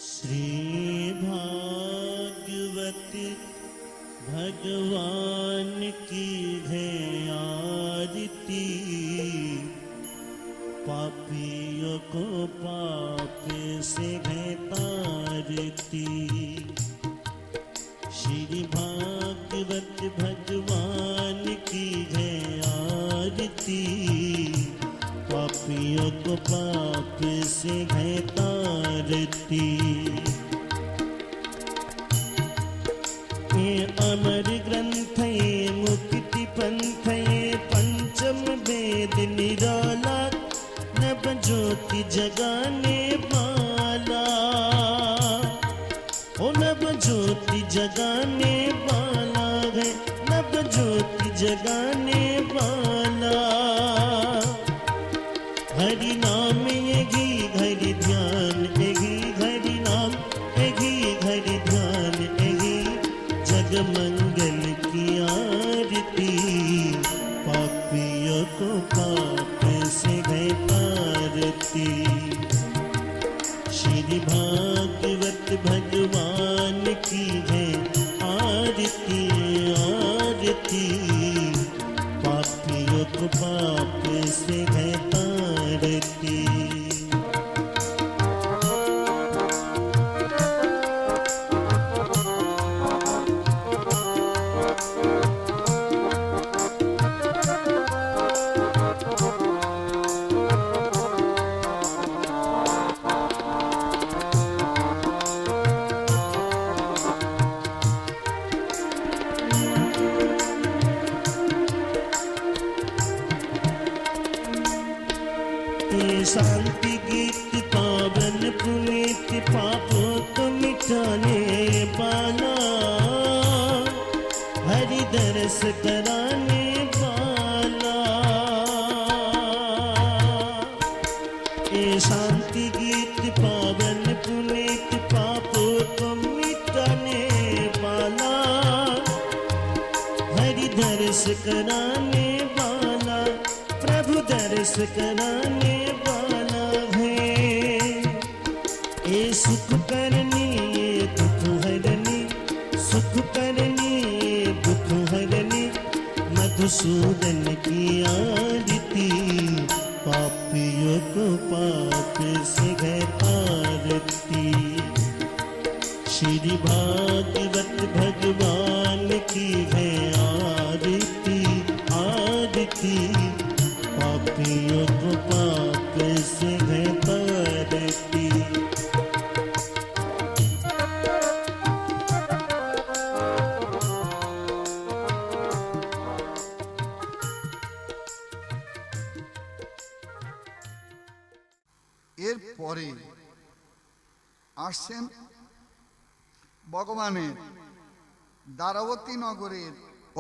श्री भागवत भगवान की है आरती, पापियों को पाप से है तारती। श्री भागवत भगवान की है आरती, पापियों को पाप से है तारती। ये अमर ग्रंथ ये मुक्ति पंथ ये पंचम वेद निराला, नव ज्योति जगाने वाला। ओ नव ज्योति जगाने वाला है, नव ज्योति जगाने वाला। हरि नाम एगी हरि ध्यान एगी, हरि नाम एगी हरि ध्यान एगी। जग मंगल की आरती, पापियों को पाप से है तारती। श्री भागवत भगवान की है आरती आरती, पापियों को पाप से है तारती। शांति गीत पावन पुनीत, पापों को मिटाने वाला, हरि दरस कराने वाला। ये शांति गीत पावन पुनीत, पापों को मिटाने वाला, हरि दरस कराने वाला, प्रभु दरस कराने वाला है। ये सुख करनी ये दुख हरनी, सुख करनी ये दुख हरनी। मधुसूदन की आरती, पापियों को पाप से है तारती। श्री भागवत भगवान की है आरती आरती, पापियों को पाप से है तारती। এরপরে আসছেন ভগবানের দ্বারাবতী নগরের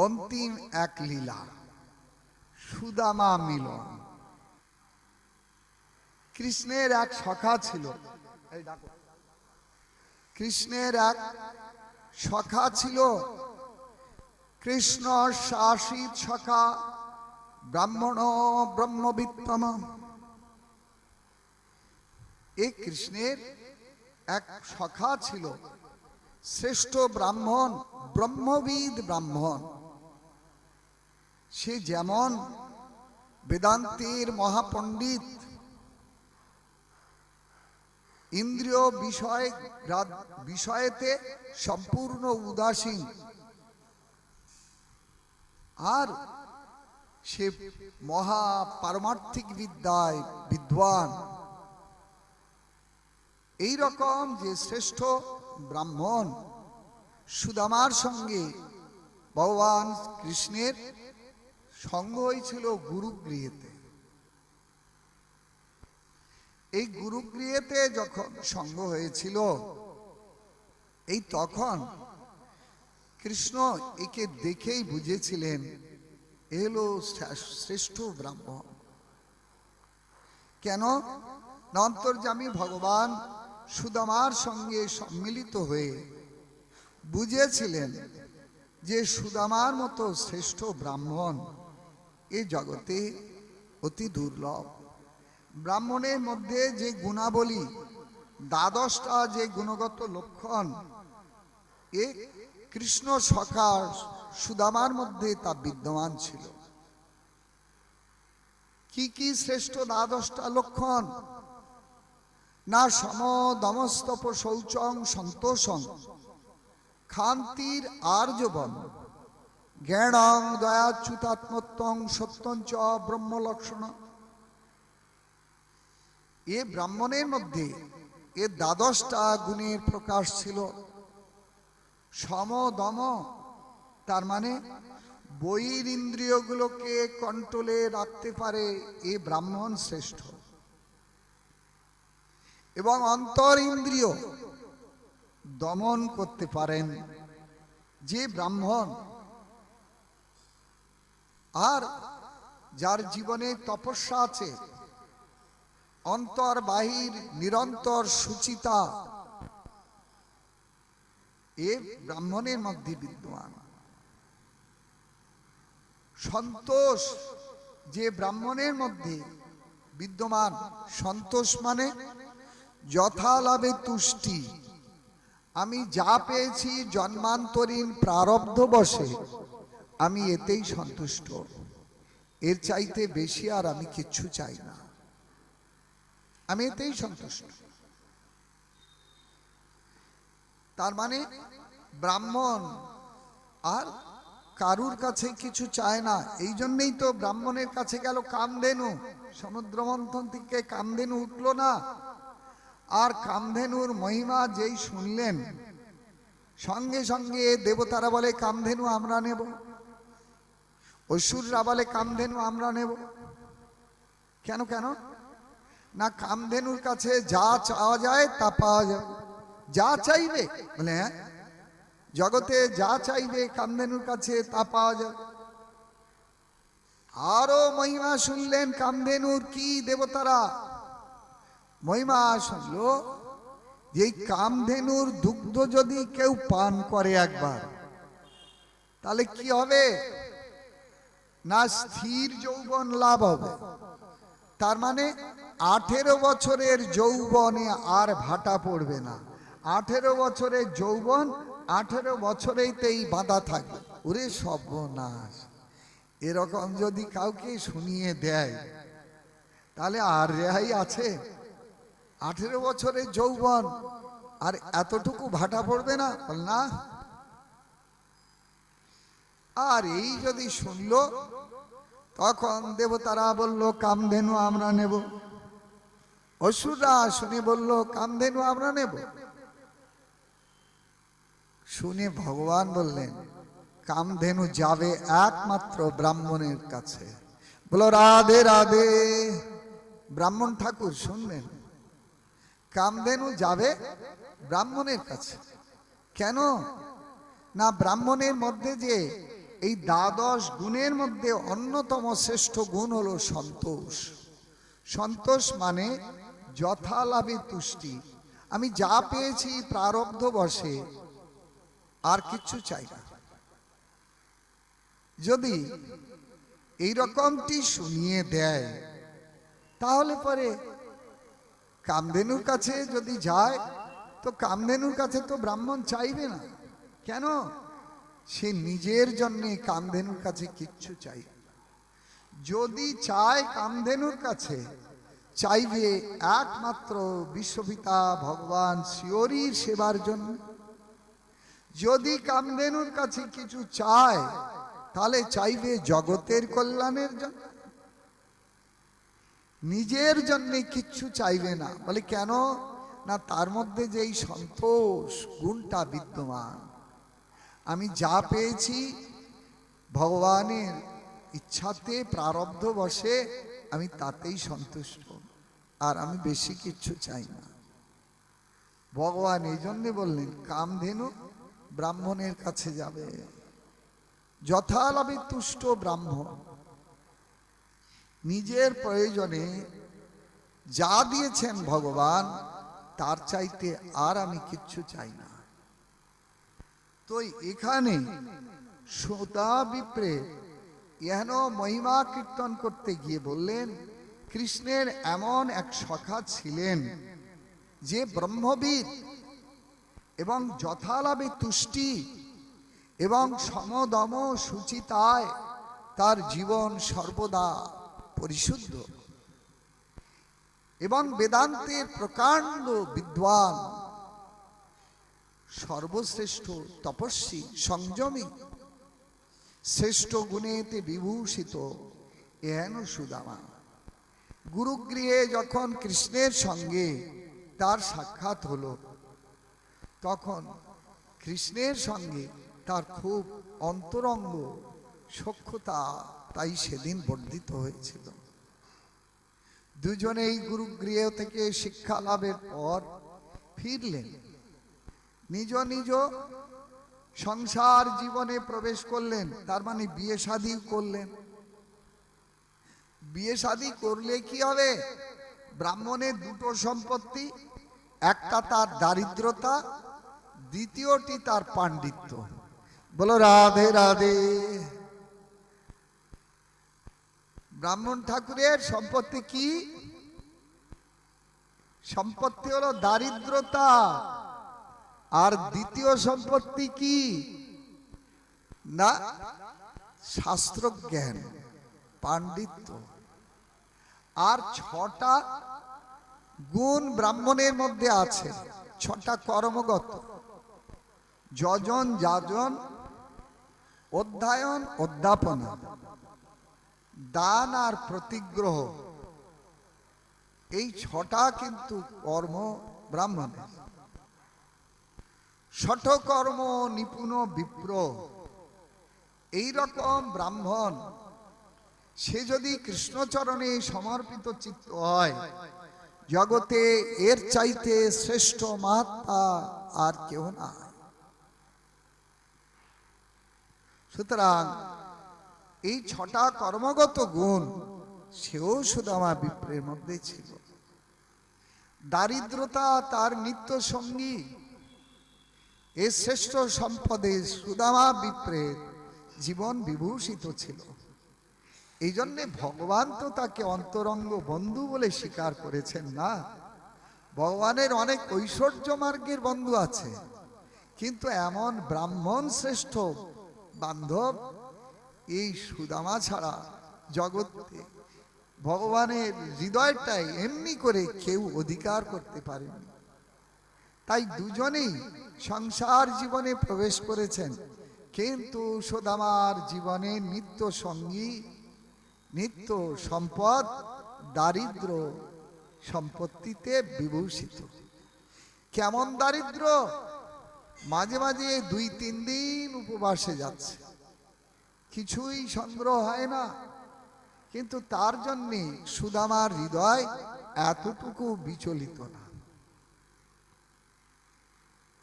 অন্তিম এক লীলা, সুদামা মিলন। কৃষ্ণের এক সখা ছিল, কৃষ্ণের এক সখা ছিল, কৃষ্ণ শাসিত সখা, ব্রাহ্মণ ব্রহ্মবিত্তম। এই কৃষ্ণের এক সখা ছিল, শ্রেষ্ঠ ব্রাহ্মণ, ব্রহ্মবিদ ব্রাহ্মণ। সে যেমন বেদান্তের মহাপণ্ডিত, ইন্দ্রিয় বিষয়েতে সম্পূর্ণ উদাসীন, আর সে মহা পারমার্থিক বিদ্যায় বিদ্বান। এই রকম যে শ্রেষ্ঠ ব্রাহ্মণ, সুদামার সঙ্গে ভগবান কৃষ্ণের সঙ্গ হয়েছিল গুরুগৃহেতে। এই গুরুগৃহেতে যখন সঙ্গ হয়েছিল, এই তখন কৃষ্ণ একে দেখেই বুঝেছিলেন এলো শ্রেষ্ঠ ব্রাহ্মণ। কেন? অন্তর্যামী ভগবান সুদামার সঙ্গে সম্মিলিত হয়ে বুঝেছিলেন যে সুদামার মতো শ্রেষ্ঠ ব্রাহ্মণ এই জগতে অতি দুর্লভ। ব্রাহ্মণের মধ্যে যে গুণাবলী দ্বাদশটা যে গুণগত লক্ষণ এ কৃষ্ণ সখা সুদামার মধ্যে তা বিদ্যমান ছিল। কি কি শ্রেষ্ঠ দ্বাদশটা লক্ষণ? না সম দমস্তপ শৌচং সন্তোষং ক্ষান্তির আর্যবন জ্ঞানং দয়াচ্যুতাত্মত্বং সত্যঞ্চ ব্রহ্মলক্ষণ। এ ব্রাহ্মণের মধ্যে এ দ্বাদশটা গুণের প্রকাশ ছিল। সম দম তার মানে বহির ইন্দ্রিয়গুলোকে কন্ট্রোলে রাখতে পারে এ ব্রাহ্মণ শ্রেষ্ঠ, এবং অন্তর ইন্দ্রিয় দমন করতে পারেন যে ব্রাহ্মণ। আর যার জীবনে তপস্যা আছে, অন্তর বাহির নিরন্তর সুচিতা, এ ব্রাহ্মণের মধ্যে বিদ্যমান। সন্তোষ যে ব্রাহ্মণের মধ্যে বিদ্যমান, সন্তোষ মানে যথালাভে তুষ্টি। আমি যা পেয়েছি জন্মান্তরীণ প্রারব্ধ বশে আমি এতেই সন্তুষ্ট, এর চাইতে বেশি আর আমি কিচ্ছু চাই না, আমি এতেই সন্তুষ্ট। তার মানে ব্রাহ্মণ আর কারুর কাছে কিছু চায় না। এই জন্যই তো ব্রাহ্মণের কাছে গেল কামধেনু, সমুদ্র মন্থন থেকে কামধেনু উঠলো না। আর কামধেনুর মহিমা যেই শুনলেন, সঙ্গে সঙ্গে দেবতারা বলে কামধেনু আমরা নেব, অসুররা বলে কামধেনু আমরা নেব। কেন কেন? না কামধেনুর কাছে যা চাওয়া যায় তা পাওয়া যাবে, যা চাইবে বলে হ্যাঁ, জগতে যা চাইবে কামধেনুর কাছে তা পাওয়া যাবে। আরো মহিমা শুনলেন কামধেনুর, কি দেবতারা মহিমা শুনলো যে কামধেনুর দুগ্ধ যদি কেউ পান করে একবার, তাহলে কি হবে? না স্থির যৌবন লাভ হবে। তার মানে 18 বছরের যৌবনে আর ভাটা পড়বে না। 18 বছরের যৌবন 18 বছরেইতেই বাঁধা থাকবে। ওরে সর্বনাশ! এরকম যদি কাউকে শুনিয়ে দেয় তাহলে আর রেহাই আছে? 18 বছরের যৌবন আর এতটুকু ভাটা পড়বে না? না। আর এই যদি শুনলো, তখন দেবতারা বলল কামধেনু আমরা নেব, অসুররা শুনে বলল কামধেনু আমরা নেব। শুনে ভগবান বললেন কামধেনু যাবে একমাত্র ব্রাহ্মণের কাছে। বলো রাধে রাধে। ব্রাহ্মণ ঠাকুর শুনলেন, কামধেনু যাবে ব্রাহ্মণের কাছে। কেন? না ব্রাহ্মণের মধ্যে যে এই দ্বাদশ গুণের মধ্যে অন্যতম শ্রেষ্ঠ গুণ হলো সন্তোষ। সন্তোষ মানে যথালাভে তুষ্টি। আমি যা পেয়েছি প্রারব্ধ বশে আর কিচ্ছু চাই না। যদি এই রকমটি শুনিয়ে দেয়, তাহলে পরে কামধেনুর কাছে যদি যায়, তো কামধেনুর কাছে তো ব্রাহ্মণ চাইবে না। কেন? সে নিজের জন্য কামধেনুর কাছে কিচ্ছু চাই। যদি চায় কামধেনুর কাছে, চাইবে একমাত্র বিশ্বপিতা ভগবান শিয়রির সেবার জন্য। যদি কামধেনুর কাছে কিছু চায়, তাহলে চাইবে জগতের কল্যাণের জন্য, নিজের জন্য কিচ্ছু চাইবে না। বলে কেন? না তার মধ্যে যেই সন্তোষ গুণটা বিদ্যমান। আমি যা পেয়েছি ভগবানের ইচ্ছাতে প্রারব্ধ বশে আমি তাতেই সন্তুষ্ট, আর আমি বেশি কিচ্ছু চাই না। ভগবান এই জন্য বললেন কামধেনু ব্রাহ্মণের কাছে যাবে। যথালাভে তুষ্ট ব্রাহ্মণ নিজের প্রয়োজনে যা দিয়েছেন ভগবান, তার চাইতে আর আমি কিচ্ছু চাই না। তো এখানে শ্রোতা বিপ্রে এহেন মহিমা কীর্তন করতে গিয়ে বললেন কৃষ্ণের এমন এক সখা ছিলেন যে ব্রহ্মবিদ এবং যথালাভে তুষ্টি এবং সমদম সুচিতায় তার জীবন সর্বদা পরিশুদ্ধ এবং বেদান্তের প্রকাণ্ড বিদ্বান, সর্বশ্রেষ্ঠ তপস্বী, সংযমী, শ্রেষ্ঠ গুণেতে বিভূষিত এহেন সুদামা গুরুগৃহে যখন কৃষ্ণের সঙ্গে তার সাক্ষাৎ হলো, তখন কৃষ্ণের সঙ্গে তার খুব অন্তরঙ্গ সখ্যতা তাই সেদিন বর্ধিত হয়েছিল। দুজনেই গুরুগৃহ থেকে শিক্ষা লাভের পর ফিরলেন, নিজ নিজ সংসার জীবনে প্রবেশ করলেন। তার মানে বিয়ে শাদী করলেন। বিয়ে শাদী করলে কি হবে? ব্রাহ্মণের দুটো সম্পত্তি, একটা তার দারিদ্রতা, দ্বিতীয়টি তার পাণ্ডিত্য। বলো রাধে রাধে। ব্রাহ্মণ ঠাকুরের সম্পত্তি কি? সম্পত্তি হলো দারিদ্রতা। আর দ্বিতীয় সম্পত্তি কি না? শাস্ত্র জ্ঞান, পাণ্ডিত্য। আর 6টা গুণ ব্রাহ্মণের মধ্যে আছে, 6টা কর্মগত: যজন, যাজন, অধ্যায়ন, অধ্যাপনা, দান আর প্রতিগ্রহ। এই 6টা কিন্তু কর্ম ব্রাহ্মণের। শঠকর্ম নিপুণ বিপ্র, এইরকম ব্রাহ্মণ সে যদি কৃষ্ণচরণে সমর্পিত চিত্ত হয়, জগতে এর চাইতে শ্রেষ্ঠ মহাত্মা আর কেউ নাই। সুতরাং এই 6টা কর্মগত গুণ সেও সুদামা বিপ্রের মধ্যে ছিল। দারিদ্রতা তার নিত্য সঙ্গী। এই শ্রেষ্ঠ সম্পদে সুদামা বিপ্রের জীবন বিভূষিত ছিল। এই জন্যে ভগবান তো তাকে অন্তরঙ্গ বন্ধু বলে স্বীকার করেছেন না। ভগবানের অনেক ঐশ্বর্য মার্গের বন্ধু আছে, কিন্তু এমন ব্রাহ্মণ শ্রেষ্ঠ বান্ধব এই সুদামা ছাড়া জগতে ভগবানের হৃদয়টাই এমনি করে কেউ অধিকার করতে পারেনি। তাই দুজনেই সংসার জীবনে প্রবেশ করেছেন, কিন্তু সুদামার জীবনে নিত্য সঙ্গী, নিত্য সম্পদ, দারিদ্র সম্পত্তিতে বিভূষিত। কেমন দারিদ্র? মাঝে মাঝে 2-3 দিন উপবাসে যাচ্ছে, কিছুই সংগ্রহ হয় না, কিন্তু তার জন্যে সুদামার হৃদয় এতটুকু বিচলিত না।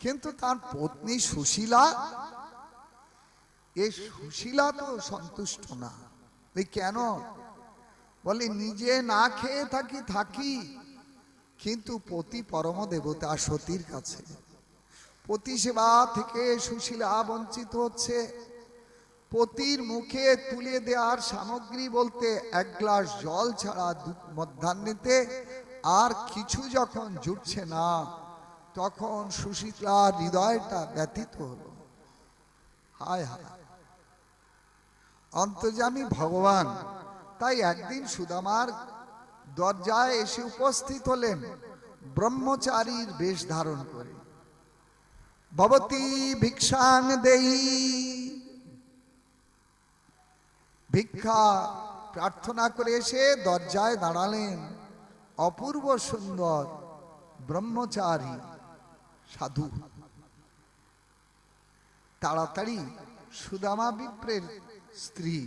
কিন্তু তার পত্নী সুশীলা, এই সুশীলা তো সন্তুষ্ট না। কেন? বলে নিজে না খেয়ে থাকি, কিন্তু পতি পরম দেবতা সতীর কাছে পতি সেবা থেকে সুশীলা বঞ্চিত হচ্ছে। পতির মুখে তুলে দেওয়ার সামগ্রী বলতে 1 গ্লাস জল ছাড়া মধ্যাহ্নেতে আর কিছু যখন জুটছে না, তখন সুশীলার হৃদয়টা ব্যথিত হলো। হায় হায়, অন্তর্যামী ভগবান তাই একদিন সুদামার দরজায় এসে উপস্থিত হলেন ব্রহ্মচারীর বেশ ধারণ করে। ভবতী ভিক্ষাং দেহি, ভিক্ষা প্রার্থনা করে এসে দরজায় দাঁড়ালেন অপূর্ব সুন্দর ব্রহ্মচারী সাধু। তাড়াতাড়ি সুদামা বিপ্রের স্ত্রী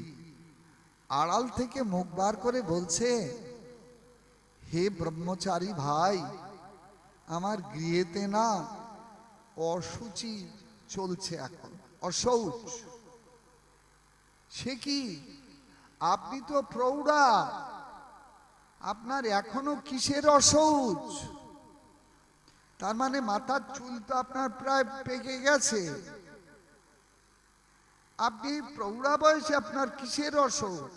আড়াল থেকে মুখ বার করে বলছে, হে ব্রহ্মচারী ভাই, আমার গৃহেতে না অসুচি চলছে, এখন অশৌচ। সে কি? আপনি তো প্রৌঢ়া, আপনার এখনো কিসের অশৌচ? তার মানে মাথার চুল তো আপনার প্রায় পেকে গেছে, আপনি প্রৌঢ়া বয়সে আপনার কিসের অশৌচ?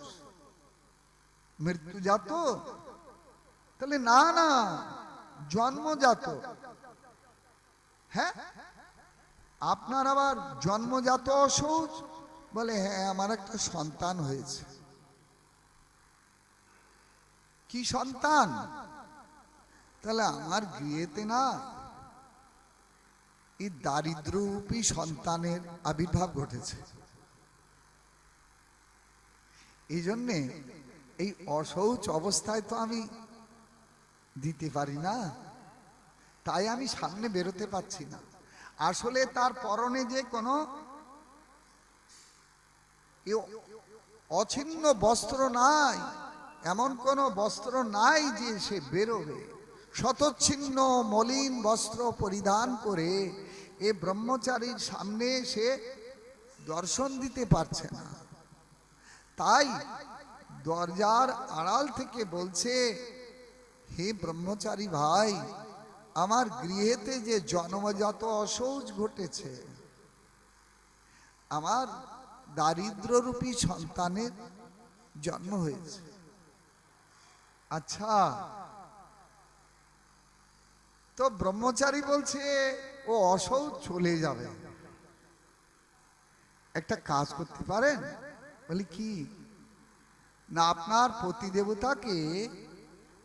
মৃত্যুজাত? তাহলে না না, জন্মজাত। হ্যাঁ, আপনার আবার জন্মজাত অসৌচ? বলে হ্যাঁ, আমার একটা সন্তান হয়েছে। কি সন্তান? তাহলে আমার গৃহেতে না এই দারিদ্র্যরূপী সন্তানের আবির্ভাব ঘটেছে। এই জন্যে এই অশৌচ অবস্থায় তো আমি দিতে পারি না, তাই আমি সামনে বেরোতে পারছি না। আসলে তার পরনে যে কোনো অছিন্ন বস্ত্র নাই, এমন কোনো বস্ত্র নাই যে সে বেরোবে। শতচ্ছিন্ন মলিন বস্ত্র পরিধান করে এ ব্রহ্মচারীর সামনে সে দর্শন দিতে পারছে না। তাই দরজার আড়াল থেকে বলছে, হে ব্রহ্মচারী ভাই, আমার গৃহেতে যে জন্মজাত অসৌচ ঘটেছে, আমার দারিদ্র্যরূপী সন্তানের জন্ম হয়েছে। আচ্ছা, তো ব্রহ্মচারী বলছে ও অসৌচ চলে যাবে, একটা কাজ করতে পারেন? বলি কি না, আপনার পতিদেবতাকে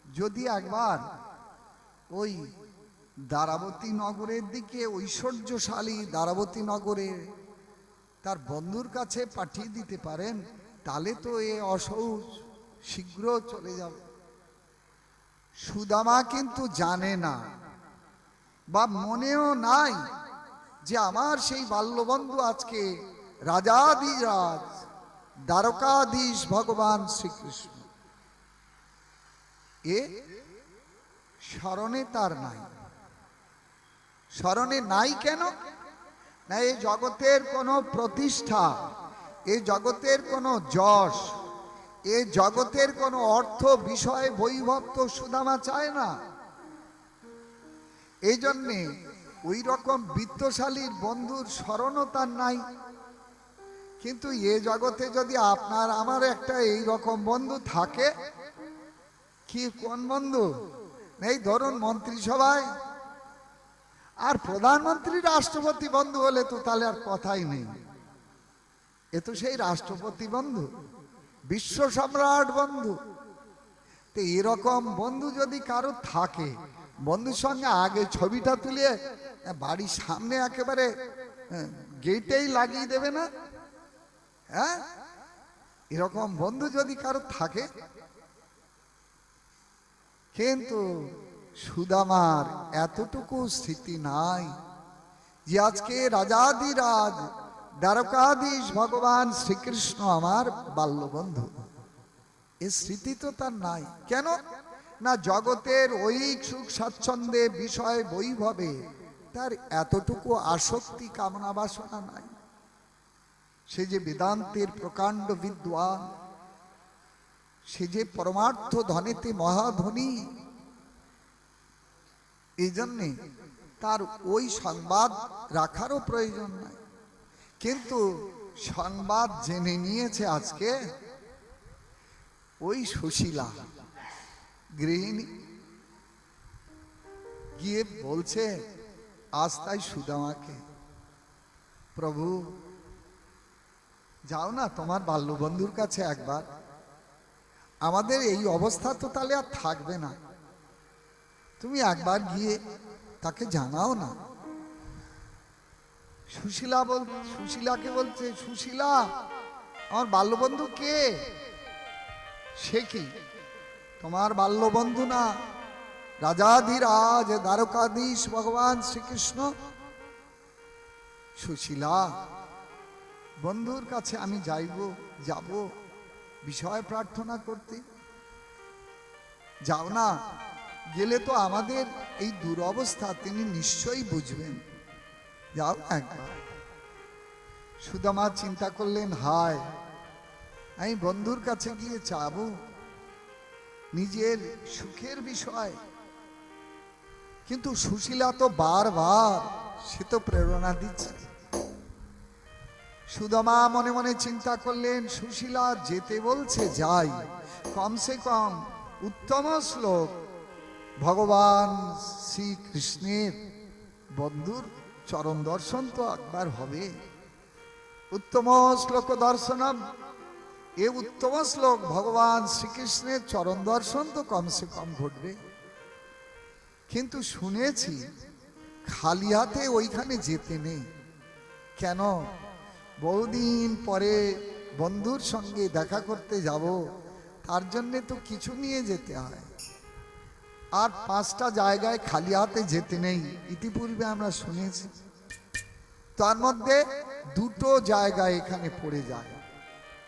যদি একবার ওই দ্বারাবতী নগরের দিকে, ঐশ্বর্যশালী দ্বারাবতী নগরে তার বন্ধুর কাছে পাঠিয়ে দিতে পারেন, তাহলে তো এ অসৌচ শীঘ্র চলে যাবে। সুদামা কিন্তু জানে না বা মনেও নাই যে আমার সেই বাল্যবন্ধু আজকে রাজাধিরাজ দ্বারকাধীশ ভগবান শ্রীকৃষ্ণ। এ স্মরণে তার নাই। স্মরণে নাই কেন না, এই জগতের কোনো প্রতিষ্ঠা, এই জগতের কোনো যশ, এই জগতের কোনো অর্থ বিষয় বৈভব তো সুদামা চায় না। এই জন্যে ওই রকম বিত্তশালীর বন্ধুর স্মরণও তার নাই। কিন্তু এ জগতে যদি আপনার আমার একটা এই রকম বন্ধু থাকে, কি কোন বন্ধু? এই ধরুন মন্ত্রিসভায় আর প্রধানমন্ত্রী রাষ্ট্রপতি বন্ধু হলে তো তাহলে আর কথাই নেই। এ তো সেই রাষ্ট্রপতি বন্ধু, বিশ্ব সম্রাট বন্ধু। তো এরকম বন্ধু যদি কারো থাকে, বন্ধুর সঙ্গে আগে ছবিটা তুলে বাড়ির সামনে একেবারে গেটেই লাগিয়ে দেবে না? হ্যাঁ, এরকম বন্ধু যদি কারো থাকে। কিন্তু সুদামার এতটুকু স্থিতি নাই যে আজকে রাজাধিরাজ দ্বারকাধীশ ভগবান শ্রীকৃষ্ণ আমার বাল্যবন্ধু। এ স্মৃতি তো তার নাই। কেন না, জগতের ঐক সুখ স্বাচ্ছন্দ্যে বিষয় বৈভবে তার এতটুকু আসক্তি কামনা বাসনা নাই। সে যে বেদান্তের প্রকাণ্ড বিদ্বান, সে যে পরমার্থ ধনেতে মহাধনী। এই জন্যে তার ওই সংবাদ রাখারও প্রয়োজন নাই। কিন্তু সংবাদ জেনে নিয়েছে আজকে ওই সুশীলা গৃহিণী, গিয়ে বলছে আজ তাই সুদামাকে, প্রভু যাও না তোমার বাল্যবন্ধুর কাছে একবার, আমাদের এই অবস্থা তো তাহলে আর থাকবে না, তুমি একবার গিয়ে তাকে জানাও না। সুশীলাকে বলছে, সুশীলা আমার বাল্যবন্ধু কে? সে কি তোমার বাল্যবন্ধু না রাজাধিরাজ দ্বারকাধীশ ভগবান শ্রীকৃষ্ণ? সুশীলা, বন্ধুর কাছে আমি যাব বিষয় প্রার্থনা করতে, যাও না, গেলে তো আমাদের এই দুরবস্থা তিনি নিশ্চয়ই বুঝবেন, যাও একবার। সুদামা চিন্তা করলেন, হায় আমি বন্ধুর কাছে গিয়ে চাবো নিজের সুখের বিষয়, কিন্তু সুশীলা তো বারবার সে তো প্রেরণা দিচ্ছে। সুদামা মনে মনে চিন্তা করলেন, সুশীলা যেতে বলছে যাই, কমসে কম উত্তম শ্লোক ভগবান শ্রীকৃষ্ণের বন্ধুর চরণ দর্শন তো একবার হবে। উত্তম শ্লোক দর্শনম, এ উত্তম শ্লোক ভগবান শ্রীকৃষ্ণের চরণ দর্শন তো কমসে কম ঘটবে। কিন্তু শুনেছি খালি হাতে ওইখানে যেতে নেই। কেন? বহুদিন পরে বন্ধুর সঙ্গে দেখা করতে যাব, তার জন্যে তো কিছু নিয়ে যেতে হয়। আর 5টা জায়গায় খালি হাতে যেতে নেই, ইতিপূর্বে আমরা শুনেছি। তার মধ্যে 2টো জায়গায় এখানে পড়ে যায়।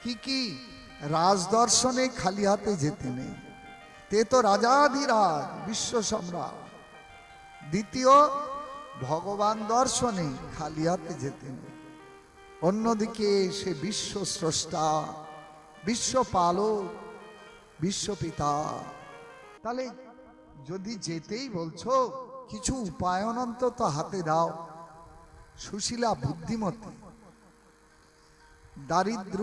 কি কি? রাজদর্শনে খালি হাতে যেতে নেই, তে তো রাজাধিরাজ বিশ্ব সম্রাট। দ্বিতীয়, ভগবান দর্শনে খালি হাতে যেতে নেই। অন্যদিকে সে বিশ্ব স্রষ্টা, বিশ্ব পালক, বিশ্বপিতা। তাহলে যদি যেতেই বলছো, কিছু উপায়ন অন্তত হাতে দাও। সুশীলা বুদ্ধিমতী, দারিদ্র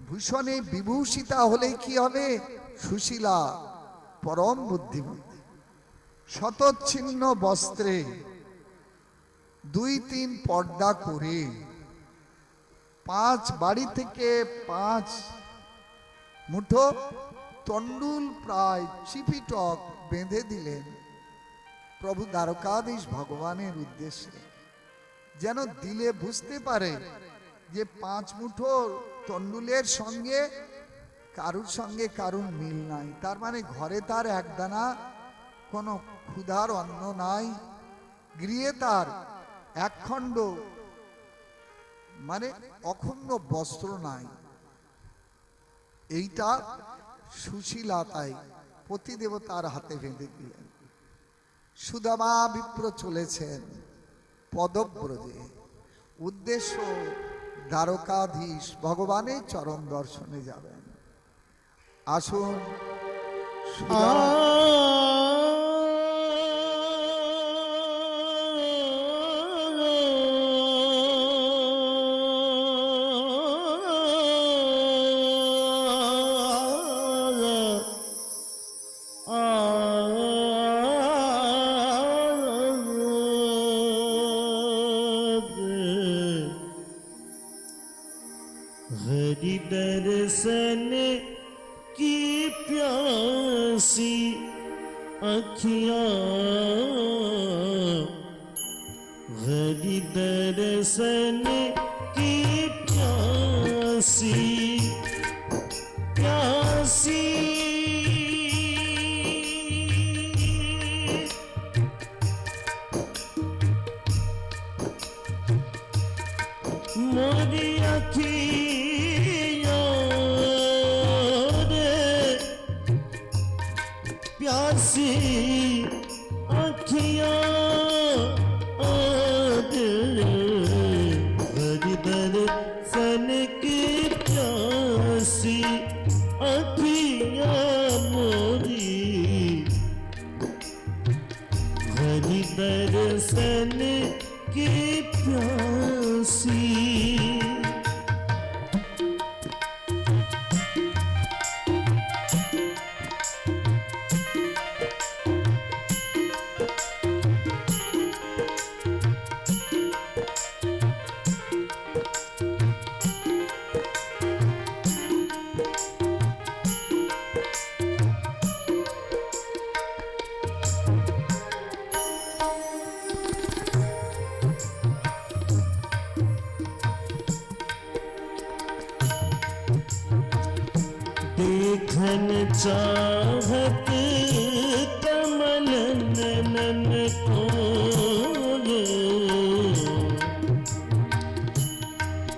ভূষণে বিভূষিতা হলে কি হবে? সুশীলা পরম বুদ্ধিমতী। শতচ্ছিন্ন বস্ত্রে 2-3 পর্দা করে 5 বাড়ি থেকে 5 মুঠো তন্ডুল প্রায় চিপিটক বেঁধে দিলেন প্রভু দ্বারকাধীশ ভগবানের উদ্দেশ্যে, যেন দিলে বুঝতে পারে যে 5 মুঠো তন্ডুলের সঙ্গে কারুর মিল নাই। তার মানে ঘরে তার একদানা কোনো ক্ষুধার অন্ন নাই, গৃহে তার একখণ্ড মানে অখণ্ড বস্ত্র নাই। এইটা সুশীলতাই পতিদেবতার হাতে বেঁধে দিলেন। সুদামা বিপ্র চলেছেন পদব্রজে, উদ্দেশ্য দ্বারকাধীশ ভগবানের চরণ দর্শনে যাবেন। আসুন हरि दर्शन की प्यासी अखियाँ, हरि दर्शन की प्यासी प्यासी मोरी अखियाँ रे प्यासी अखियाँ हरि दर्शन की प्यासी अखियाँ मोरी, हरि दर्शन की प्यासी। देखन चाहत कमल नयन को,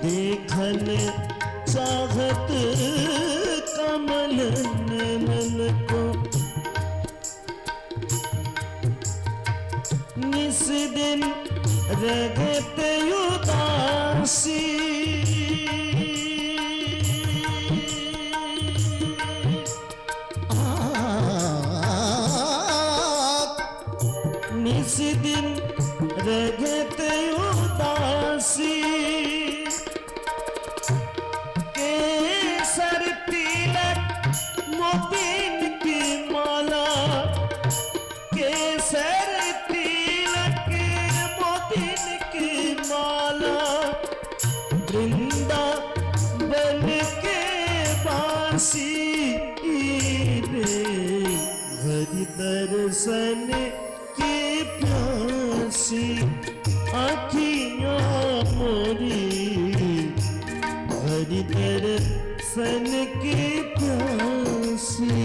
देखन चाहत कमल नयन को, निस दिन रगत उदासी, निस दिन रगत उदासी, केसर तिलक मोतीन की माला दर्शन की प्यासी आँखियाँ मोरी, हरि दर्शन की प्यासी।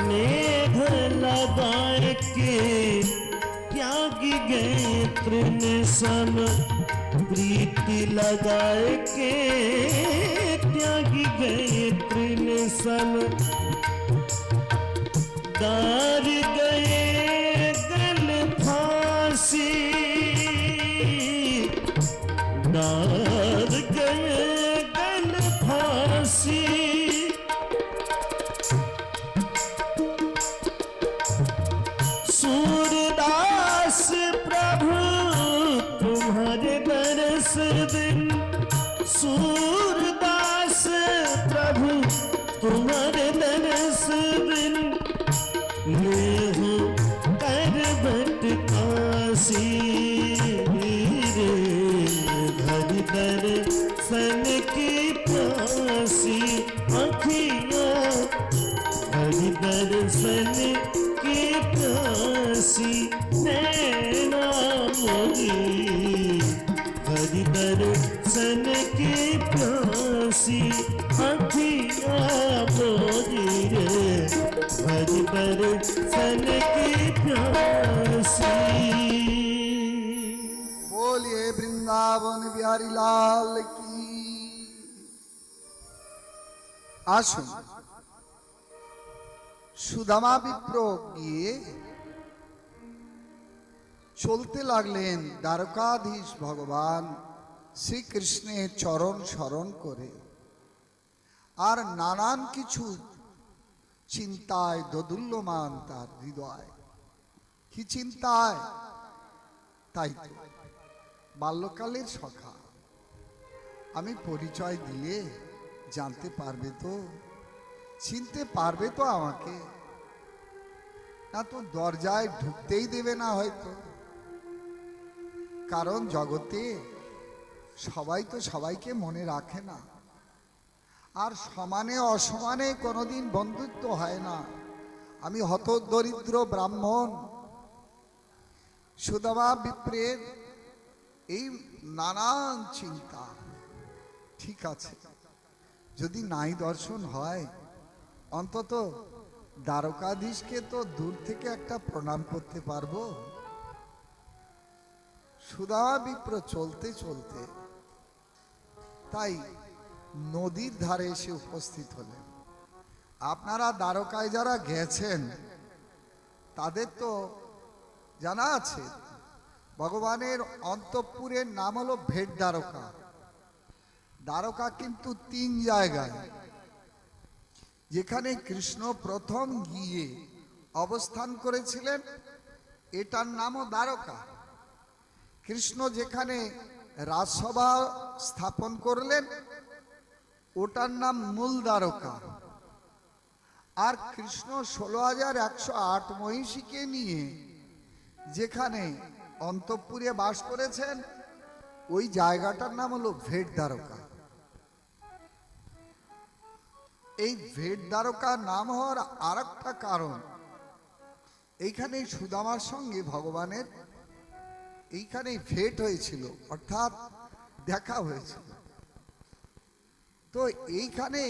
नेघ लगाए के त्यागी गए तृण सम, प्रीति लगाए के त्यागी गए तृण सम, दार गए गल फांसी, दार गए गल फांसी। सूरदास प्रभु तुम्हारे दरस बिन, सूरदास प्रभु तुम्हारे दरस बिन, ले हो करबट काशी रे, हरि दर्शन की प्यासी आँखियाँ, हरि दर्शन की प्यासी नैना मोरी, हरि दर्शन की प्यासी आँखियाँ मोरी रे, हरि दर्शन की प्यासी। बोलिए वृंदावन बिहारी लाल की। আসুন সুদামা বিপ্র গিয়ে চলতে লাগলেন দ্বারকাধীশ ভগবান শ্রীকৃষ্ণের চরণ স্মরণ করে, আর নানান কিছু চিন্তায় দোদুল্যমান তার হৃদয়। কি চিন্তায়? তাই তো বাল্যকালের সখা, আমি পরিচয় দিলে জানতে পারবে তো, চিনতে পারবে তো আমাকে? না তো দরজায় ঢুকতেই দেবে না হয়তো, কারণ জগতে সবাই তো সবাইকে মনে রাখে না, আর সমানে অসমানে কোনোদিন বন্ধুত্ব হয় না। আমি হতদরিদ্র ব্রাহ্মণ, সুদামা বিপ্রের এই নানান চিন্তা। ঠিক আছে, যদি নাই দর্শন হয় অন্তত দ্বারকাধীশকে তো দূর থেকে একটা প্রণাম করতে পারবো। সুদামা বিপ্র চলতে চলতে তাই নদীর ধারে এসে উপস্থিত হলেন। আপনারা দ্বারকায় যারা গেছেন তাদের তো জানা আছে, ভগবানের অন্তঃপুরের নাম হলো ভেট দ্বারকা। দ্বারকা কিন্তু 3 জায়গায়, যেখানে কৃষ্ণ প্রথম গিয়ে অবস্থান করেছিলেন এটার নামও দ্বারকা। কৃষ্ণ যেখানে রাজসভা স্থাপন করলেন ওটার নাম মূল দ্বারকা। আর কৃষ্ণ 16,108 মহিষীকে নিয়ে যেখানে অন্তঃপুরে বাস করেছেন ওই জায়গাটার নাম হলো ভেট দ্বারকা। এই ভেট দ্বারকা নাম হওয়ার আর একটা কারণ, এইখানে সুদামার সঙ্গে ভগবানের এইখানে ভেট হয়েছিল, অর্থাৎ দেখা হয়েছিল। তো এইখানে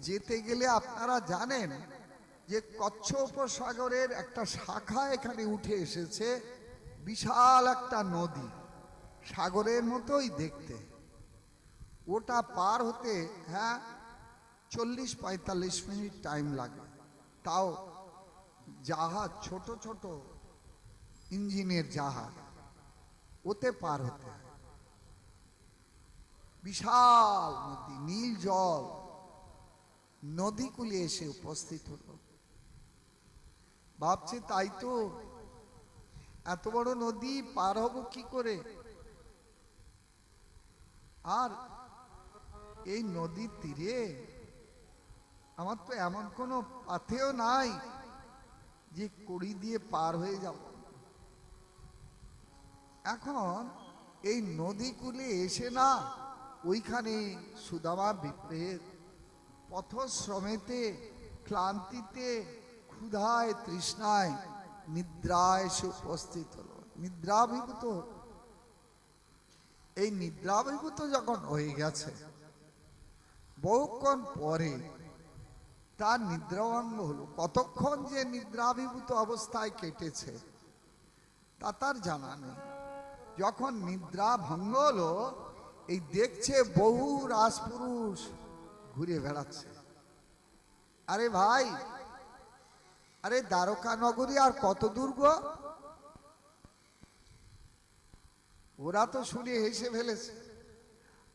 যেতে গেলে আপনারা জানেন যে কচ্ছ উপসাগরের একটা শাখা এখানে উঠে এসেছে, বিশাল একটা নদী, সাগরের মতোই দেখতে। ওটা পার হতে 40-45 মিনিট টাইম লাগে, তাও জাহাজ, ছোট ছোট ইঞ্জিনের জাহাজ, ওতে পার হতে হয়। বিশাল নদী, নীল জল, নদীকূলে এসে উপস্থিত হলো। ভাবছে তাই তো, এত বড় নদী পার হব কি করে। আর এই নদীর তীরে আমার তো এমন কোনো পাথেও নাই যে কড়ি দিয়ে পার হয়ে যাব। এখন এই নদী কূলে এসে না ওইখানে সুদামা বিপ্রের পথশ্রমেতে, ক্লান্তিতে, ক্ষুধায়, তৃষ্ণায়, নিদ্রায় এসে উপস্থিত হলো, নিদ্রাভিভূত। এই নিদ্রাভিভূত যখন হয়ে গেছে, বহুক্ষণ পরে তার নিদ্রাভঙ্গ হলো। কতক্ষণ যে নিদ্রাভিভূত অবস্থায় কেটেছে তা তার জানা নেই। যখন নিদ্রা ভঙ্গ হলো, এই দেখছে বহু রাজপুরুষ ঘুরে বেড়াচ্ছে। আরে ভাই, আরে দ্বারকা নগরী আর কত দূর গো? ওরা তো শুনে হেসে ফেলেছে।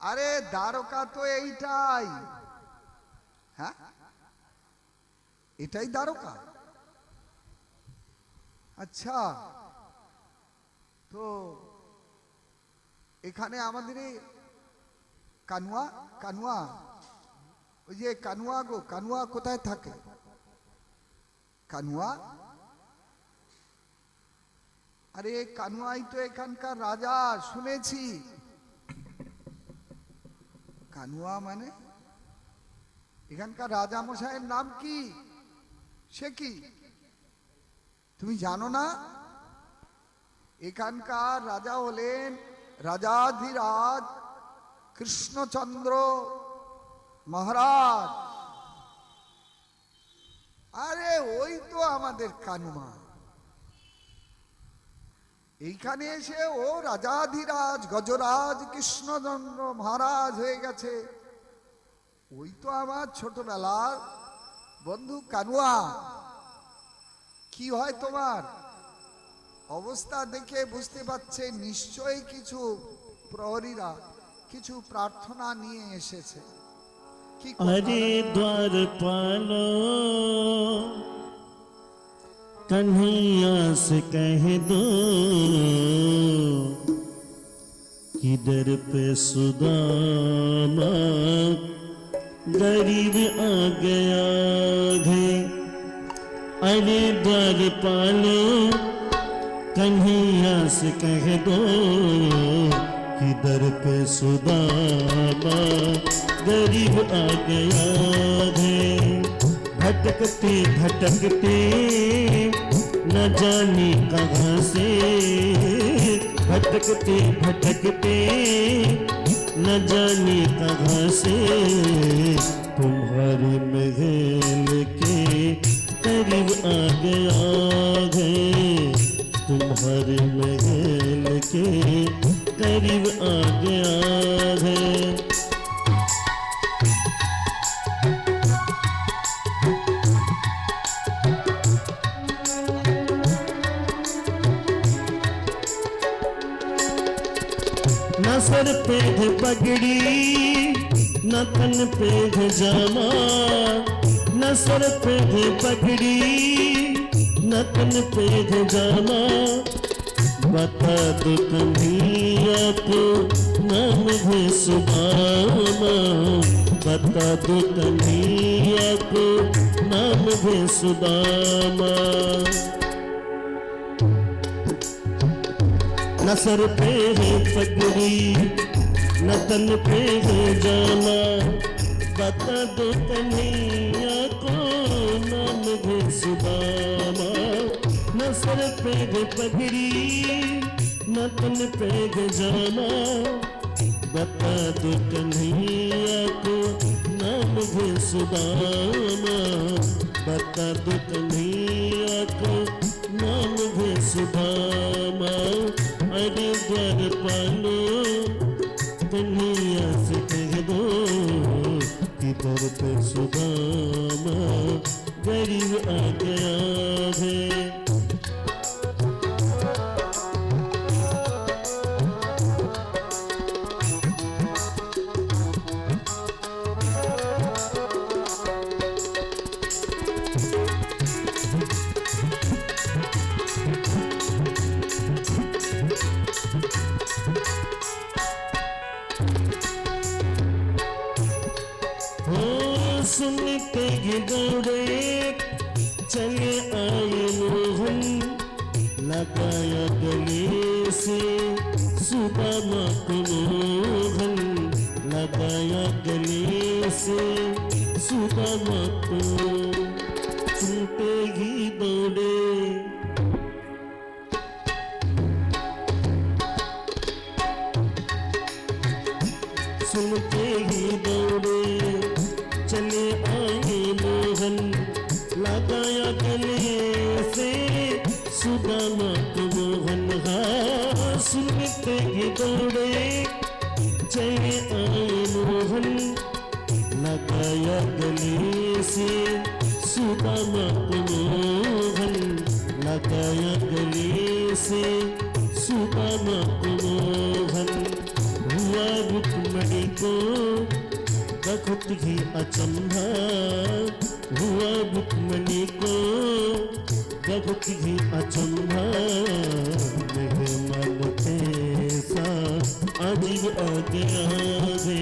আরে দ্বারকা তো এইটাই। হ্যাঁ, এটাই দ্বারকা। আচ্ছা, তো এখানে আমাদের কানুয়া, কানুয়া, ওই যে কানুয়া গো, কানুয়া কোথায় থাকে? কানুয়া, আরে কানুয়াই তো এখানকার রাজা, শুনেছি। কানুয়া মানে এখানকার রাজা মশাইয়ের নাম কি? সে কি তুমি জানো না? এখানকার রাজা হলেন রাজাধিরাজ কৃষ্ণচন্দ্র মহারাজ। আরে ওই তো আমাদের কানুয়া। এইখানে এসে ও রাজাধিরাজ গজরাজ কৃষ্ণচন্দ্র মহারাজ হয়ে গেছে। ওই তো আমার ছোটবেলার বন্ধু কানুয়া। কি হয় তোমার? অবস্থা দেখে বুঝতে পারছে নিশ্চয়ই কিছু প্রহরীরা কিছু প্রার্থনা নিয়ে এসেছে। কি अरे द्वारपाल कन्हैया से कह दो कि दर पे सुदामा गरीब आ गया है। अरे द्वारपाल कन्हैया से कह दो कि दर पे सुदामा गरीब आ गया है। भटकते भटकते न जाने कहाँ से, भटकते भटकते न जाने कहाँ से तुम्हारे महल के करीब आ गया है। तुम्हारे महल के करीब आ गया है। न सर पे है पगड़ी न तन पे है जामा, न सर पे है पगड़ी न तन पे है जामा। बता दो कन्हैया को नाम है सुदामा, बता दो कन्हैया को नाम है सुदामा। न सर पे है पगड़ी न तन पे है जाना, बता दो कन्हैया को नाम है सुदामा। न सर पे है पगड़ी न तन पे है जाना, बता दो कन्हैया को नाम है सुदामा। बता दो कन्हैया को नाम है सुदामा। अरे द्वारपालो कन्हैया से कह दो कि दर पे सुदामा गरीब आ गया है। ही दौड़े चले आए मोहन, लगाया गले से सुदामा को मोहन, लगाया गले से सुदामा को, सुनते ही दौड़े सुनते ही दौड़े चले आए मोहन, लगाया गले से सुदामा को मोहन। हाँ सुनते ही दौड़े चले आए मोहन, लगाया गले से सुदामा को मोहन, लगाया गले से सुदामा को मोहन। हुआ रुक्मणी को बहुत ही अचंभा, हुआ रुक्मणी को बहुत ही अचंभा, मेहमान कैसा आज आ गया रे,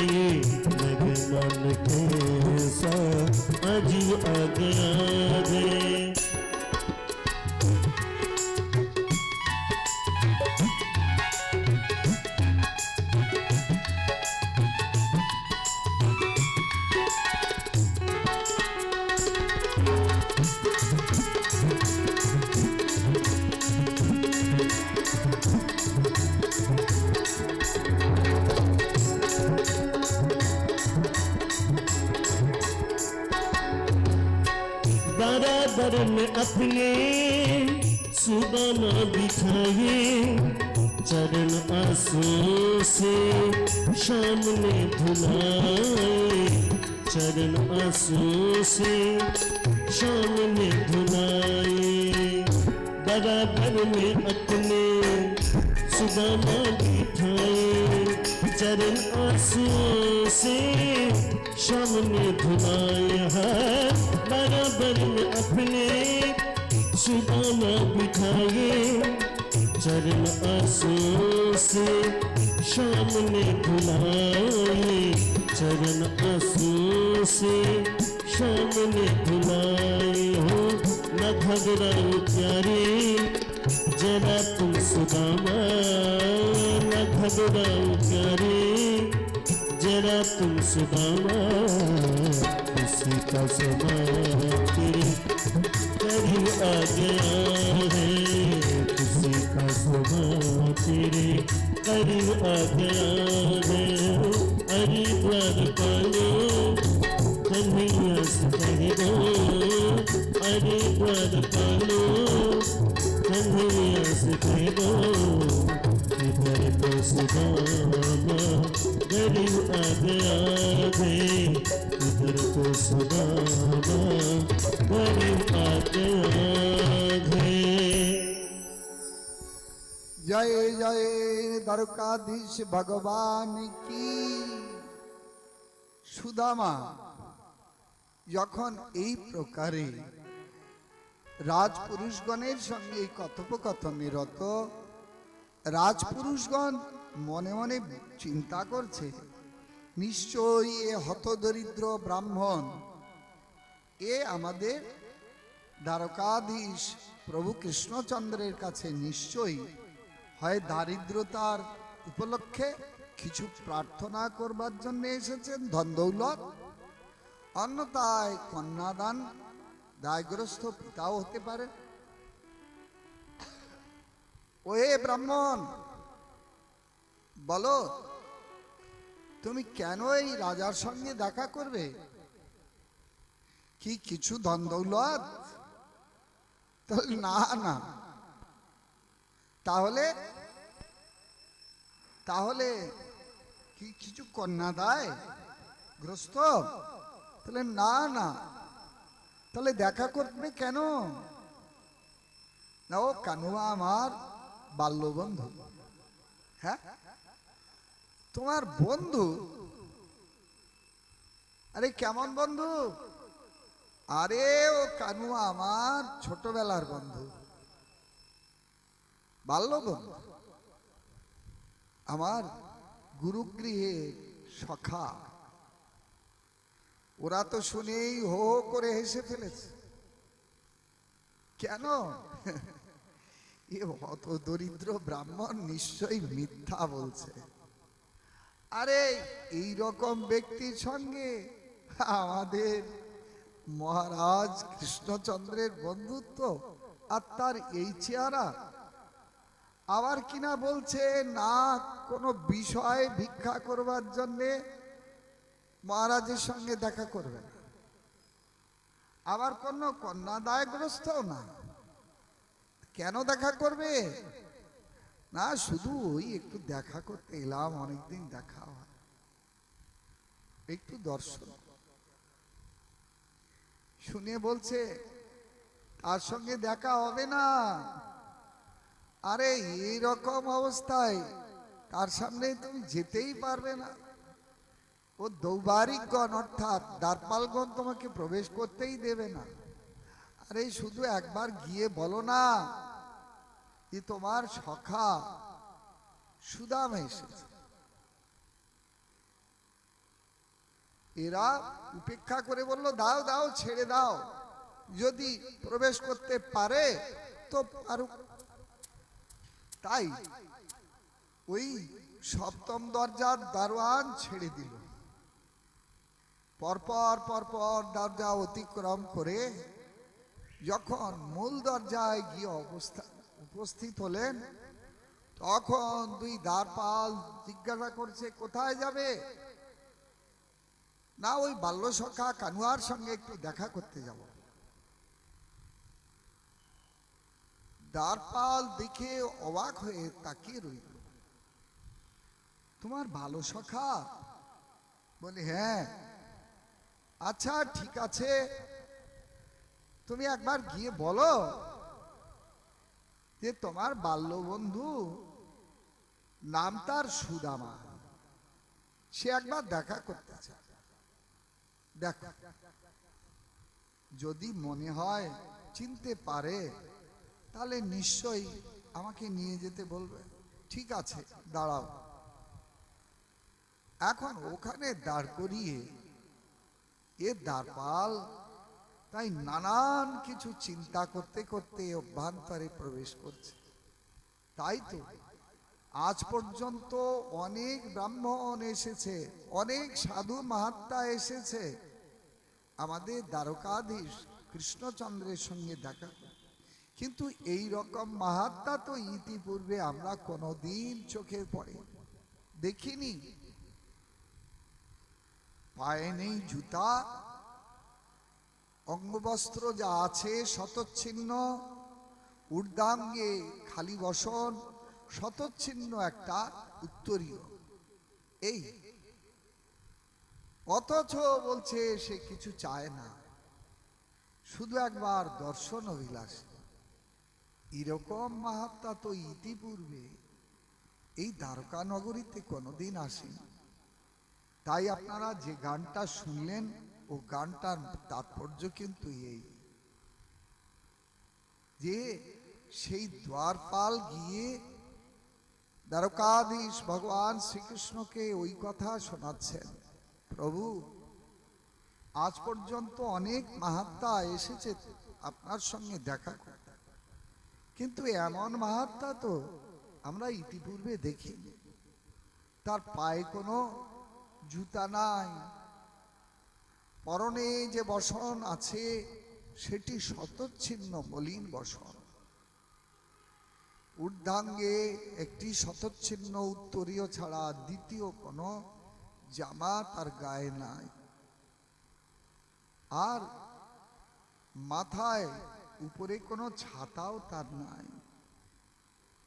मेहमान कैसा आज आ गया रे। बराबर में अपने सुदामा बिठाए, चरण आंसू से सामने धुलाए, चरण आंसू से सामने धुलाए। बराबर में अपने सुदामा बिठाए, चरण आंसू से सामने धुलाए। बराबर में अपने सुदामा बिठाए, चरण आंसू से सामने धुलाए, चरण आंसू से सामने धुलाए। हो न घबराओ प्यारे जरा तुम सुदामा, न घबराओ प्यारे जरा तुम सुदामा, किसी का समा तेरे करीब आ गया है, किसी का समा तेरे करीब आ गया है। अरे द्वार पालो कन्हैया से कह दो, अरे द्वार पालो कन्हैया से कह दो, इधर तो सुदामा गरीब आ गया है, इधर तो सुदामा गरीब आ गया है। जय जय द्वारकाधीश भगवान की। সুদামা যখন এই প্রকারে রাজপুরুষগণের সঙ্গে এই কথোপকথনে রত, রাজপুরুষগণ মনে মনে চিন্তা করছে নিশ্চয়ই এ হতদরিদ্র ব্রাহ্মণ এ আমাদের দ্বারকাধীশ প্রভু কৃষ্ণচন্দ্রের কাছে নিশ্চয়ই হয় দারিদ্রতার উপলক্ষে কিছু প্রার্থনা করবার জন্য এসেছেন, ধন দৌলত, অন্যথায় কন্যাদান দায়গ্রস্ত পিতাও হতে পারে। ওহে ব্রাহ্মণ বলো তুমি কেন এই রাজার সঙ্গে দেখা করবে? কি কিছু ধন দৌলত? না না, তাহলে তাহলে কি কিছু কন্যা দায় গ্রস্ত? তাহলে না না, তাহলে দেখা করবে কেন? না ও কানুয়া আমার বাল্য বন্ধু। হ্যাঁ তোমার বন্ধু? আরে কেমন বন্ধু? আরে ও কানুয়া আমার ছোটবেলার বন্ধু, বাল্য বন্ধু, আমার গুরুগৃহের সখা। ওরা তো শুনেই হো হো করে হেসে ফেলেছে। কেন? এ হত দরিদ্র ব্রাহ্মণ নিশ্চয়ই মিথ্যা বলছে। আরে এই রকম ব্যক্তির সঙ্গে আমাদের মহারাজ কৃষ্ণচন্দ্রের বন্ধুত্ব, আর তার এই চেহারা। আবার কিনা বলছে না কোনো বিষয় ভিক্ষা করবার জন্যে মহারাজের সঙ্গে দেখা করবে না, আবার কোনো কন্যাদায়গ্রস্ত না। কেন দেখা করবে না? শুধু ওই একটু দেখা করতে এলাম, অনেকদিন দেখা হয়, একটু দর্শন। শুনে বলছে তার সঙ্গে দেখা হবে না। আরে এই রকম অবস্থায় তার সামনে তুমি যেতেই পারবে না। ও দৌবারিকগণ অর্থাৎ দ্বারপালগণ তোমাকে প্রবেশ করতেই দেবে না। আরে শুধু একবার গিয়ে বলো না যে তোমার সখা সুদামা এসেছে। এরা উপেক্ষা করে বলল দাও দাও, ছেড়ে দাও, যদি প্রবেশ করতে পারে তো পারুক। তাই ওই সপ্তম দরজার দারোয়ান ছেড়ে দিল। পরপর পরপর দরজা অতিক্রম করে যখন মূল দরজায় গিয়ে উপস্থিত হলেন, তখন দুই দ্বারপাল জিজ্ঞাসা করছে কোথায় যাবে? না ওই বাল্যসখা কানুয়ার সঙ্গে একটু দেখা করতে যাব। দ্বারপাল দেখে অবাক হয়ে তাকিয়ে রইল। তোমার ভালো সখা? বলে হ্যাঁ। আচ্ছা ঠিক আছে, তুমি একবার গিয়ে বলো যে তোমার বাল্য বন্ধু নাম তার সুদামা, সে একবার দেখা করতে চায়। দেখো যদি মনে হয় চিনতে পারে তাহলে নিশ্চয়ই আমাকে নিয়ে যেতে বলবে। ঠিক আছে দাঁড়াও। এখন ওখানে দাঁড় করিয়ে এ দ্বারপাল তাই নানান কিছু চিন্তা করতে করতে অভ্যন্তরে প্রবেশ করছে। তাই তো আজ পর্যন্ত অনেক ব্রাহ্মণ এসেছে, অনেক সাধু মাহাত্মা এসেছে আমাদের দ্বারকাধীশ কৃষ্ণচন্দ্রের সঙ্গে দেখা, কিন্তু এই রকম মাহাত্মা তো ইতিপূর্বে আমরা কোনোদিন চোখে পড়ে দেখিনি। পায়ে নেই জুতা, অঙ্গবস্ত্র যা আছে শতচ্ছিন্ন, ঊর্ধ্বাঙ্গে খালি বসন, শতচ্ছিন্ন একটা উত্তরীয়, এই অথচ বলছে সে কিছু চায় না, শুধু একবার দর্শন অভিলাষী। এরকম মাহাত্মা তো ইতিপূর্বে এই দ্বারকা নগরীতে কোনোদিন আসেনি। তাই আপনারা যে গানটা শুনলেন ও গানটার তাৎপর্য কিন্তু এই যে সেই দ্বারপাল গিয়ে দ্বারকাধীশ ভগবান শ্রীকৃষ্ণকে ওই কথা শোনাচ্ছেন, প্রভু আজ পর্যন্ত অনেক মাহাত্মা এসেছে আপনার সঙ্গে দেখা করতে, কিন্তু এমন মাহাত্মা তো আমরা ইতিপূর্বে দেখিনি। তার পায়ে কোনো জুতা নাই, পরনে যে বসন আছে সেটি শতচ্ছিন্ন মলিন বসন, ঊর্ধ্বাঙ্গে একটি শতচ্ছিন্ন উত্তরীয় ছাড়া দ্বিতীয় কোনো জামা তার গায়ে নাই, আর মাথায় উপরে কোনো ছাতাও তার নাই।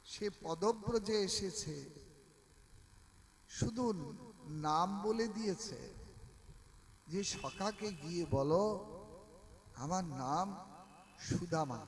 সে পদব্রজে এসেছে, শুধু নাম বলে দিয়েছে যে সখাকে গিয়ে বলো আমার নাম সুদামা।